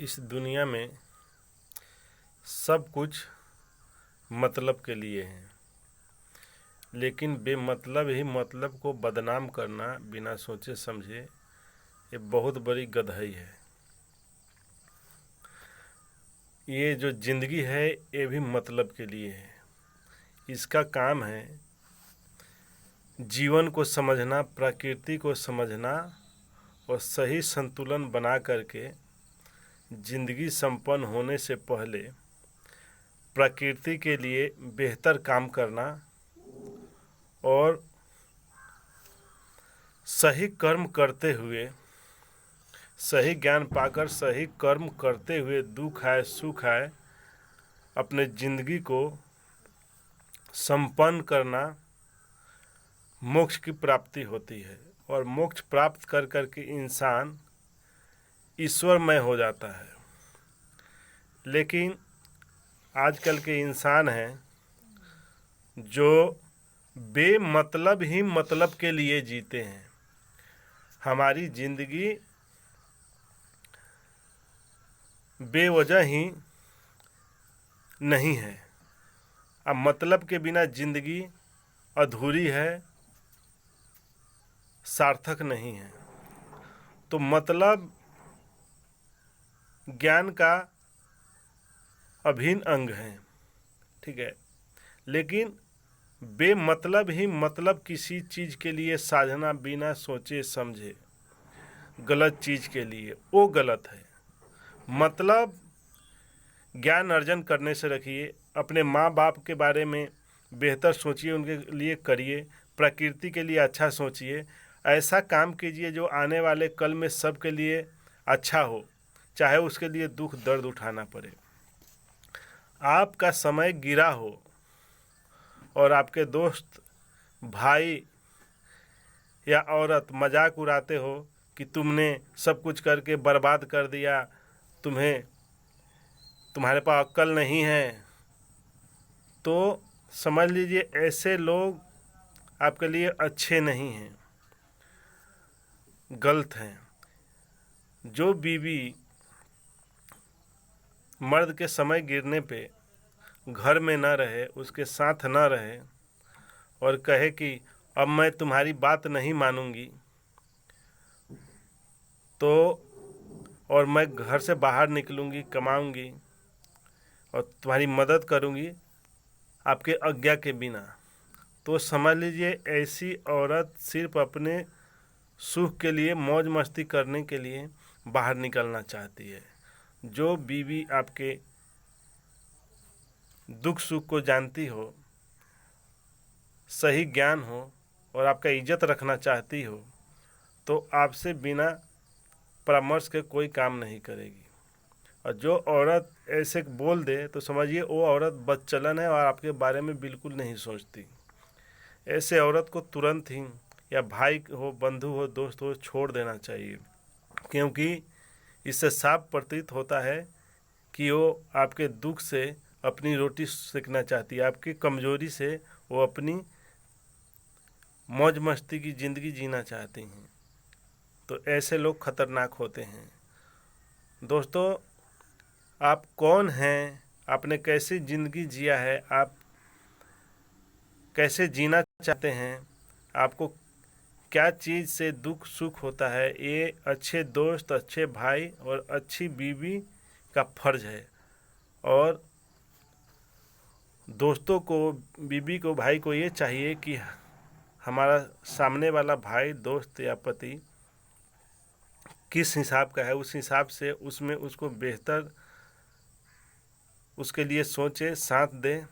इस दुनिया में सब कुछ मतलब के लिए है, लेकिन बेमतलब ही मतलब को बदनाम करना बिना सोचे समझे ये बहुत बड़ी गधई है। ये जो ज़िंदगी है ये भी मतलब के लिए है। इसका काम है जीवन को समझना, प्रकृति को समझना और सही संतुलन बना करके ज़िंदगी संपन्न होने से पहले प्रकृति के लिए बेहतर काम करना और सही कर्म करते हुए, सही ज्ञान पाकर सही कर्म करते हुए दुख आए सुख आए अपने ज़िंदगी को संपन्न करना मोक्ष की प्राप्ति होती है। और मोक्ष प्राप्त कर कर के इंसान ईश्वरमय हो जाता है। लेकिन आजकल के इंसान हैं जो बेमतलब ही मतलब के लिए जीते हैं। हमारी ज़िंदगी बेवजह ही नहीं है। अब मतलब के बिना ज़िंदगी अधूरी है, सार्थक नहीं है। तो मतलब ज्ञान का अभिन्न अंग है, ठीक है। लेकिन बेमतलब ही मतलब किसी चीज़ के लिए साधना बिना सोचे समझे गलत चीज़ के लिए, वो गलत है। मतलब ज्ञान अर्जन करने से रखिए, अपने माँ बाप के बारे में बेहतर सोचिए, उनके लिए करिए, प्रकृति के लिए अच्छा सोचिए, ऐसा काम कीजिए जो आने वाले कल में सबके लिए अच्छा हो, चाहे उसके लिए दुख दर्द उठाना पड़े। आपका समय गिरा हो और आपके दोस्त, भाई या औरत मजाक उड़ाते हो कि तुमने सब कुछ करके बर्बाद कर दिया, तुम्हारे पास अक्ल नहीं है, तो समझ लीजिए ऐसे लोग आपके लिए अच्छे नहीं हैं, गलत हैं। जो बीवी मर्द के समय गिरने पे घर में न रहे, उसके साथ न रहे और कहे कि अब मैं तुम्हारी बात नहीं मानूंगी, तो और मैं घर से बाहर निकलूंगी, कमाऊंगी और तुम्हारी मदद करूंगी आपके आज्ञा के बिना, तो समझ लीजिए ऐसी औरत सिर्फ अपने सुख के लिए, मौज मस्ती करने के लिए बाहर निकलना चाहती है। जो बीवी आपके दुख सुख को जानती हो, सही ज्ञान हो और आपका इज्जत रखना चाहती हो, तो आपसे बिना परामर्श के कोई काम नहीं करेगी। और जो औरत ऐसे बोल दे तो समझिए वो औरत बदचलन है और आपके बारे में बिल्कुल नहीं सोचती। ऐसे औरत को तुरंत ही, या भाई हो, बंधु हो, दोस्त हो, छोड़ देना चाहिए, क्योंकि इससे साफ प्रतीत होता है कि वो आपके दुख से अपनी रोटी सेकना चाहती है, आपकी कमज़ोरी से वो अपनी मौज मस्ती की ज़िंदगी जीना चाहती हैं। तो ऐसे लोग खतरनाक होते हैं। दोस्तों, आप कौन हैं, आपने कैसी ज़िंदगी जिया है, आप कैसे जीना चाहते हैं, आपको क्या चीज़ से दुख सुख होता है, ये अच्छे दोस्त, अच्छे भाई और अच्छी बीवी का फर्ज है। और दोस्तों को, बीवी को, भाई को ये चाहिए कि हमारा सामने वाला भाई, दोस्त या पति किस हिसाब का है, उस हिसाब से उसमें उसको बेहतर उसके लिए सोचे, साथ दे,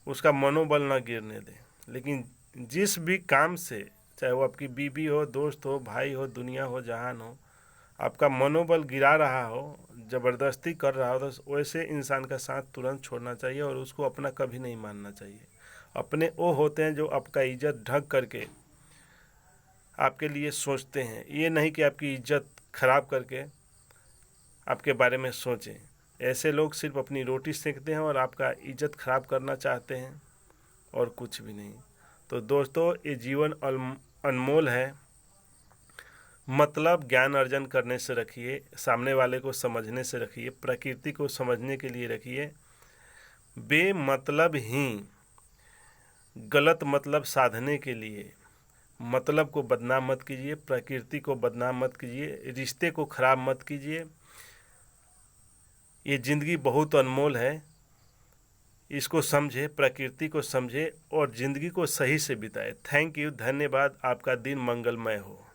उसका मनोबल ना गिरने दे। लेकिन जिस भी काम से, चाहे वो आपकी बीवी हो, दोस्त हो, भाई हो, दुनिया हो, जहान हो, आपका मनोबल गिरा रहा हो, ज़बरदस्ती कर रहा हो, तो वैसे इंसान का साथ तुरंत छोड़ना चाहिए और उसको अपना कभी नहीं मानना चाहिए। अपने वो होते हैं जो आपका इज्जत ढक करके आपके लिए सोचते हैं, ये नहीं कि आपकी इज्जत खराब करके आपके बारे में सोचें। ऐसे लोग सिर्फ अपनी रोटी सेकते हैं और आपका इज्जत खराब करना चाहते हैं और कुछ भी नहीं। तो दोस्तों, ये जीवन अनमोल है, मतलब ज्ञान अर्जन करने से रखिए, सामने वाले को समझने से रखिए, प्रकृति को समझने के लिए रखिए। बेमतलब ही गलत मतलब साधने के लिए मतलब को बदनाम मत कीजिए, प्रकृति को बदनाम मत कीजिए, रिश्ते को खराब मत कीजिए। ये ज़िंदगी बहुत अनमोल है, इसको समझे, प्रकृति को समझे और ज़िंदगी को सही से बिताए। थैंक यू, धन्यवाद। आपका दिन मंगलमय हो।